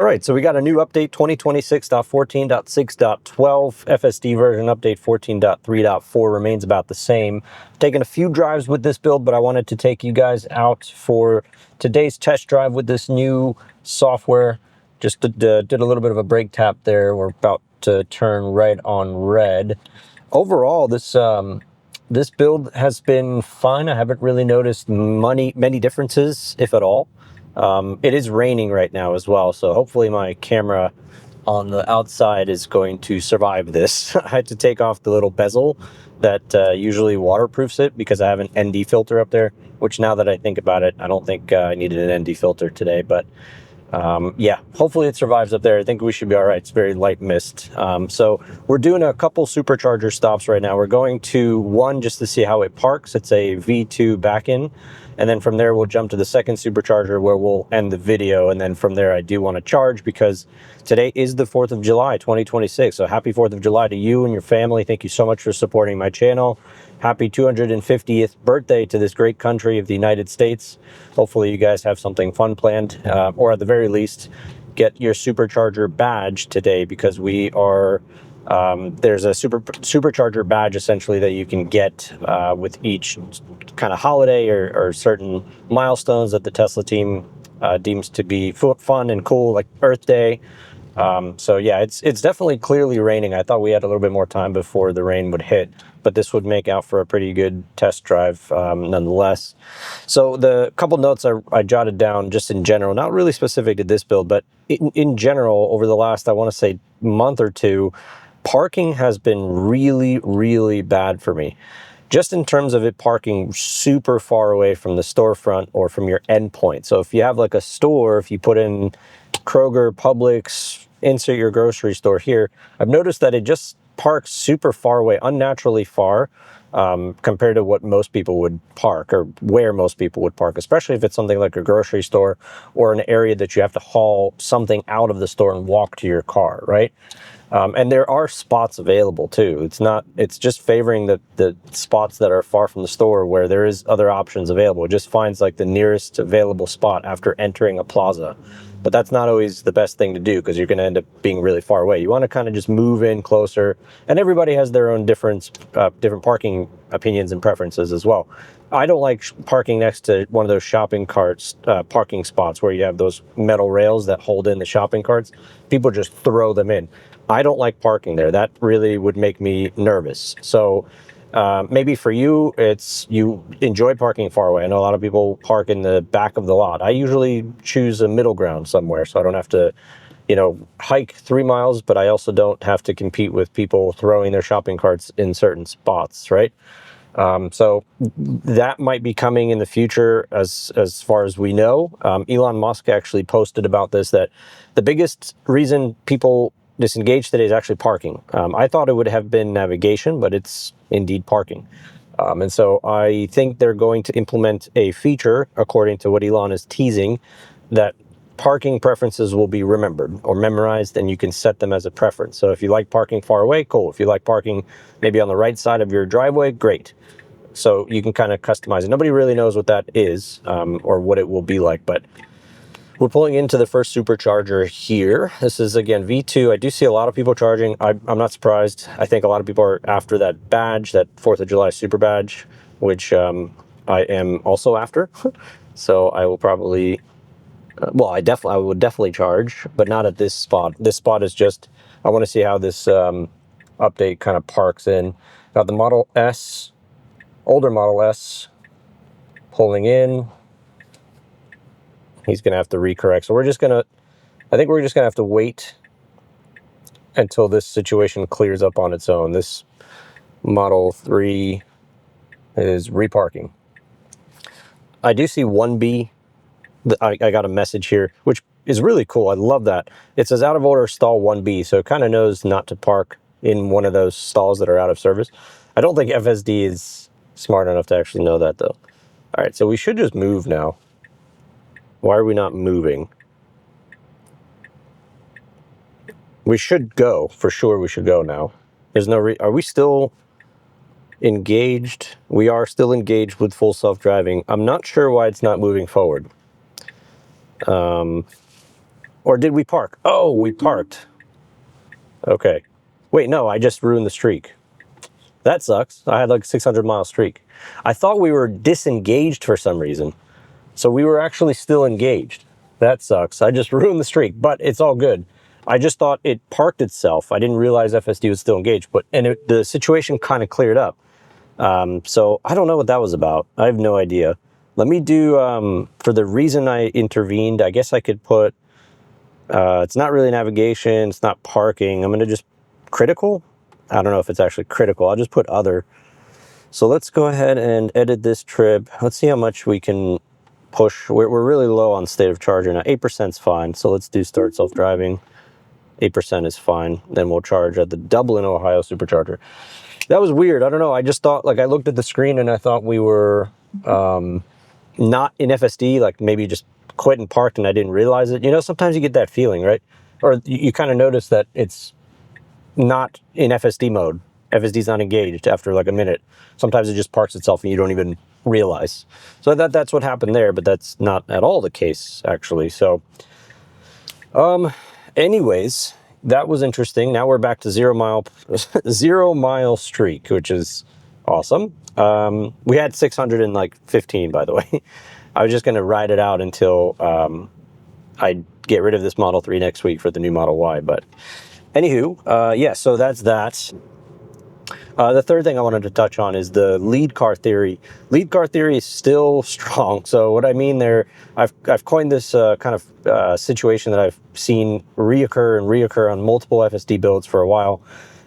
All right, so we got a new update, 2026.14.6.12, FSD version update 14.3.4 remains about the same. Taking a few drives with this build, but I wanted to take you guys out for today's test drive with this new software. Just did a little bit of a brake tap there. We're about to turn right on red. Overall, this build has been fun. I haven't really noticed many differences, if at all. It is raining right now as well, so hopefully my camera on the outside is going to survive this. I had to take off the little bezel that usually waterproofs it because I have an ND filter up there, which now that I think about it, I don't think I needed an ND filter today, but yeah, hopefully it survives up there. I think we should be all right. It's very light mist. So we're doing a couple Supercharger stops right now. We're going to one just to see how it parks. It's a V2 back-in. And then from there, we'll jump to the second Supercharger where we'll end the video. And then from there, I do want to charge because today is the 4th of July, 2026. So happy 4th of July to you and your family. Thank you so much for supporting my channel. Happy 250th birthday to this great country of the United States. Hopefully you guys have something fun planned, or at the very least, get your Supercharger badge today because we are, there's a Supercharger badge essentially that you can get with each kind of holiday or certain milestones that the Tesla team deems to be fun and cool, like Earth Day. So yeah, it's definitely clearly raining. I thought we had a little bit more time before the rain would hit, but this would make out for a pretty good test drive nonetheless. So the couple notes I jotted down just in general, not really specific to this build, but in general, over the last, I want to say, month or two, parking has been really bad for me. Just in terms of it parking super far away from the storefront or from your endpoint. So if you have like a store, if you put in Kroger, Publix, insert your grocery store here, I've noticed that it just parks super far away, unnaturally far, compared to what most people would park or where most people would park, especially if it's something like a grocery store or an area that you have to haul something out of the store and walk to your car, right? And there are spots available too. It's just favoring the spots that are far from the store where there is other options available. It just finds like the nearest available spot after entering a plaza. But that's not always the best thing to do because you're going to end up being really far away. You want to kind of just move in closer, and everybody has their own different parking opinions and preferences as well. I don't like parking next to one of those shopping carts, parking spots where you have those metal rails that hold in the shopping carts. People just throw them in. I don't like parking there. That really would make me nervous. So maybe for you, you enjoy parking far away. I know a lot of people park in the back of the lot. I usually choose a middle ground somewhere so I don't have to, hike 3 miles, but I also don't have to compete with people throwing their shopping carts in certain spots, right? So that might be coming in the future as far as we know. Elon Musk actually posted about this, that the biggest reason people disengage today is actually parking. I thought it would have been navigation, but it's indeed parking. And so I think they're going to implement a feature, according to what Elon is teasing, that parking preferences will be remembered or memorized, and you can set them as a preference. So if you like parking far away, cool. If you like parking maybe on the right side of your driveway, great. So you can kind of customize it. Nobody really knows what that is or what it will be like, but we're pulling into the first Supercharger here. This is, again, V2. I do see a lot of people charging. I'm not surprised. I think a lot of people are after that badge, that 4th of July super badge, which I am also after. So I will probably, I would definitely charge, but not at this spot. This spot is just, I want to see how this update kind of parks in. Got the Model S, older Model S, pulling in. He's going to have to recorrect. So I think we're just going to have to wait until this situation clears up on its own. This Model 3 is reparking. I do see 1B. I got a message here, which is really cool. I love that. It says out of order stall 1B. So it kind of knows not to park in one of those stalls that are out of service. I don't think FSD is smart enough to actually know that though. All right, so we should just move now. Why are we not moving? We should go, for sure we should go now. There's no are we still engaged? We are still engaged with full self-driving. I'm not sure why it's not moving forward. Or did we park? Oh, we parked. Okay. Wait, no, I just ruined the streak. That sucks. I had like a 600-mile streak. I thought we were disengaged for some reason. So we were actually still engaged. That sucks. I just ruined the streak, but it's all good. I just thought it parked itself. I didn't realize FSD was still engaged, but the situation kind of cleared up. So I don't know what that was about. I have no idea. Let me do, for the reason I intervened, I guess I could put, it's not really navigation, it's not parking. I'm going to just critical. I don't know if it's actually critical. I'll just put other. So let's go ahead and edit this trip. Let's see how much we can push. We're really low on state of charger now. 8% is fine. So let's do start self-driving. 8% is fine. Then we'll charge at the Dublin, Ohio Supercharger. That was weird. I don't know. I just thought, like, I looked at the screen and I thought we were not in FSD, like maybe just quit and parked and I didn't realize it. You know, sometimes you get that feeling, right? Or you kind of notice that it's not in FSD mode. FSD's not engaged after like a minute. Sometimes it just parks itself and you don't even realize. So that's what happened there, but that's not at all the case actually. So anyways, that was interesting. Now we're back to 0 mile streak, which is awesome. We had 615, by the way. I was just going to ride it out until I get rid of this Model 3 next week for the new Model Y. But anywho, yeah, so that's that. The third thing I wanted to touch on is the lead car theory. Lead car theory is still strong. So what I mean there, I've coined this kind of situation that I've seen reoccur on multiple FSD builds for a while.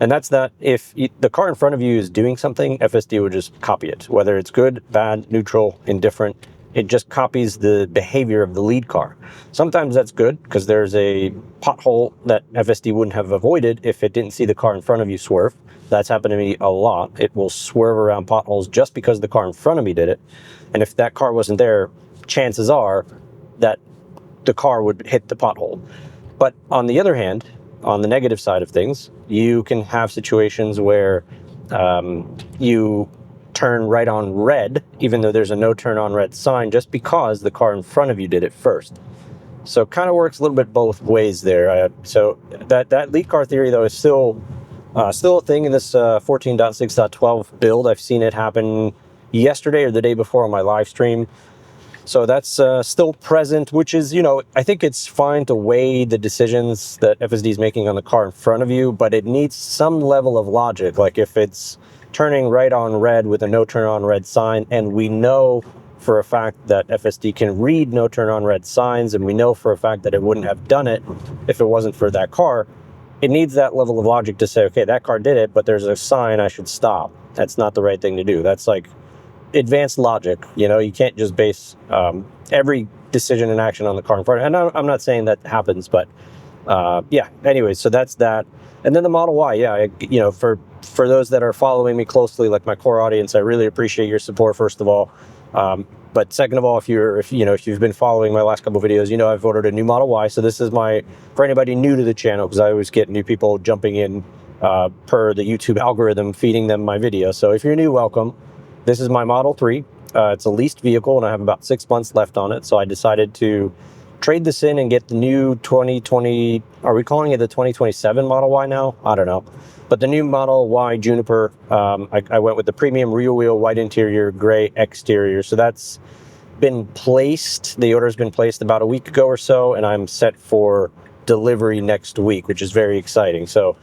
And that's that if the car in front of you is doing something, FSD would just copy it. Whether it's good, bad, neutral, indifferent, it just copies the behavior of the lead car. Sometimes that's good because there's a pothole that FSD wouldn't have avoided if it didn't see the car in front of you swerve. That's happened to me a lot. It will swerve around potholes just because the car in front of me did it. And if that car wasn't there, chances are that the car would hit the pothole. But on the other hand, on the negative side of things, you can have situations where you turn right on red, even though there's a no turn on red sign, just because the car in front of you did it first. So it kind of works a little bit both ways there. So that lead car theory, though, is still a thing in this 14.6.12 build. I've seen it happen yesterday or the day before on my live stream. So that's still present, which is, you know, I think it's fine to weigh the decisions that FSD is making on the car in front of you, but it needs some level of logic. Like if it's turning right on red with a no turn on red sign, and we know for a fact that FSD can read no turn on red signs, and we know for a fact that it wouldn't have done it if it wasn't for that car, it needs that level of logic to say, okay, that car did it, but there's a sign I should stop. That's not the right thing to do. That's like advanced logic. You know, you can't just base every decision and action on the car in front. And I'm not saying that happens, but yeah, anyway, so that's that. And then the Model Y, yeah, you know, for those that are following me closely, like my core audience, I really appreciate your support, first of all. But second of all, if you've been following my last couple videos, you know I've ordered a new Model Y. So this is for anybody new to the channel, because I always get new people jumping in per the YouTube algorithm, feeding them my video. So if you're new, welcome. This is my Model 3. It's a leased vehicle, and I have about 6 months left on it. So I decided to trade this in and get the new 2020, are we calling it the 2027 Model Y now? I don't know. But the new Model Y Juniper, I went with the premium rear wheel, white interior, gray exterior. So that's been placed. The order's been placed about a week ago or so, and I'm set for delivery next week, which is very exciting. So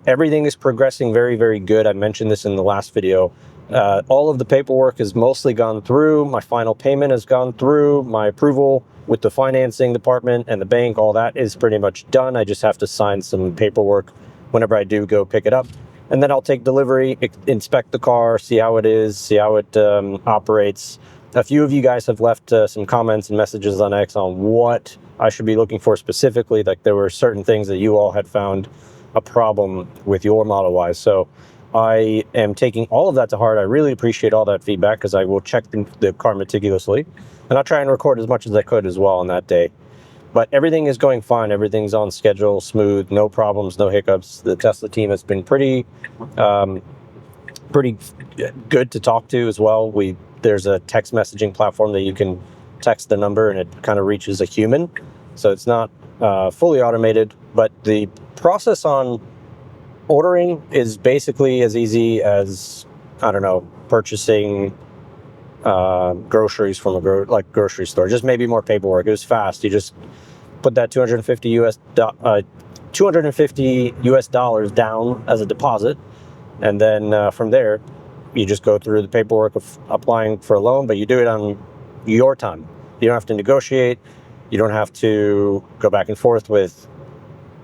everything is progressing very, very good. I mentioned this in the last video. All of the paperwork has mostly gone through. My final payment has gone through. My approval with the financing department and the bank, all that is pretty much done. I just have to sign some paperwork whenever I do go pick it up. And then I'll take delivery, inspect the car, see how it is, see how it operates. A few of you guys have left some comments and messages on X on what I should be looking for specifically. Like there were certain things that you all had found a problem with your Model Y. So I am taking all of that to heart. I really appreciate all that feedback, because I will check the car meticulously. And I'll try and record as much as I could as well on that day. But everything is going fine. Everything's on schedule, smooth, no problems, no hiccups. The Tesla team has been pretty good to talk to as well. There's a text messaging platform that you can text the number and it kind of reaches a human. So it's not fully automated, but the process on ordering is basically as easy as, I don't know, purchasing groceries from a grocery store. Just maybe more paperwork. It was fast. You just put that 250 US dollars down as a deposit, and then from there you just go through the paperwork of applying for a loan, but you do it on your time. You don't have to negotiate. You don't have to go back and forth with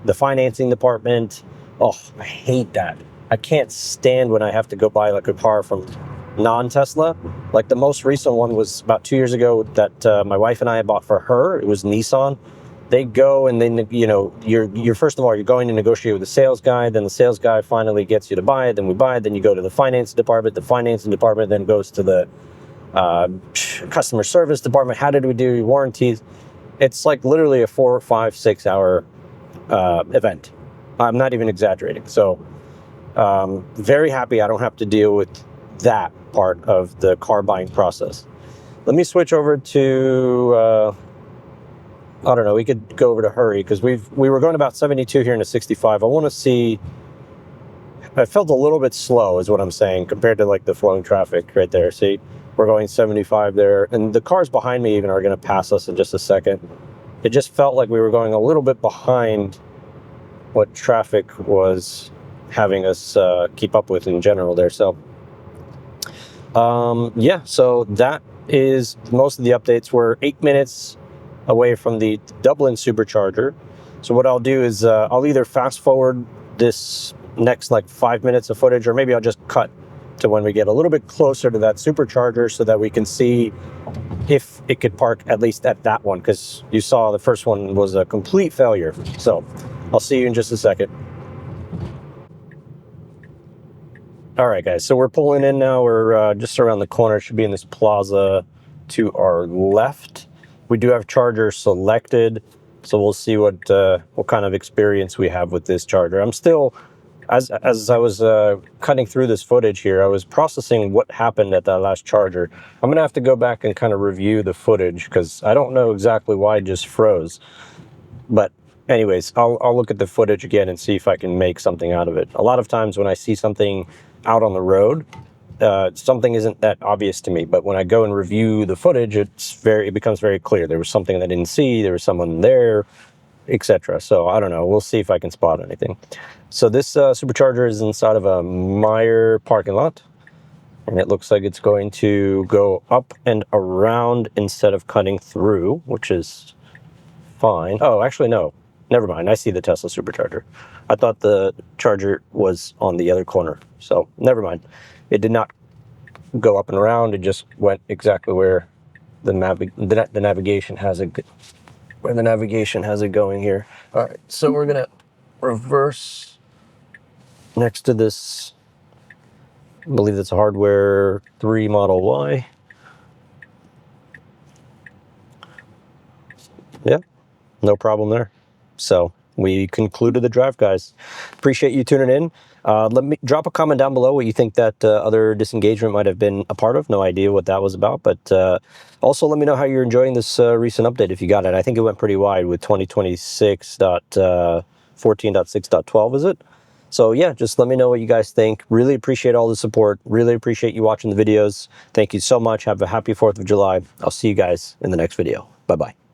the financing department. Oh, I hate that. I can't stand when I have to go buy like a car from non-Tesla. Like the most recent one was about 2 years ago that my wife and I bought for her. It was Nissan. They go and then, you know, you're first of all, you're going to negotiate with the sales guy. Then the sales guy finally gets you to buy it. Then we buy it. Then you go to the finance department. The financing department then goes to the customer service department. How did we do warranties? It's like literally a 4, 5, 6 hour event. I'm not even exaggerating. So very happy I don't have to deal with that part of the car buying process. Let me switch over to I don't know, we could go over to Hurry, because we were going about 72 here in a 65. I want to see, I felt a little bit slow is what I'm saying compared to like the flowing traffic right there. See, we're going 75 there, and the cars behind me even are going to pass us in just a second. It just felt like we were going a little bit behind what traffic was having us keep up with in general there. So yeah, so that is most of the updates. We're 8 minutes away from the Dublin Supercharger. So what I'll do is I'll either fast forward this next like 5 minutes of footage, or maybe I'll just cut to when we get a little bit closer to that Supercharger so that we can see if it could park at least at that one, because you saw the first one was a complete failure. So I'll see you in just a second. All right, guys, so we're pulling in now. We're just around the corner. It should be in this plaza to our left. We do have charger selected, so we'll see what kind of experience we have with this charger. I'm still, as I was cutting through this footage here, I was processing what happened at that last charger. I'm gonna have to go back and kind of review the footage because I don't know exactly why it just froze. But anyways, I'll look at the footage again and see if I can make something out of it. A lot of times when I see something out on the road, something isn't that obvious to me, but when I go and review the footage, it becomes very clear. There was something that I didn't see, there was someone there, etc. So I don't know, we'll see if I can spot anything. So this Supercharger is inside of a Meijer parking lot, and it looks like it's going to go up and around instead of cutting through, which is fine. Oh, actually no, never mind. I see the Tesla Supercharger. I thought the charger was on the other corner, so never mind. It did not go up and around. It just went exactly where the navigation has it. Where the navigation has it going here. All right, so we're gonna reverse next to this. I believe that's a Hardware 3 Model Y. Yeah, no problem there. So we concluded the drive, guys. Appreciate you tuning in. Let me drop a comment down below what you think that other disengagement might have been a part of. No idea what that was about, but also let me know how you're enjoying this recent update if you got it. I think it went pretty wide with 2026.14.6.12, is it? So yeah, just let me know what you guys think. Really appreciate all the support. Really appreciate you watching the videos. Thank you so much. Have a happy 4th of July. I'll see you guys in the next video. Bye-bye.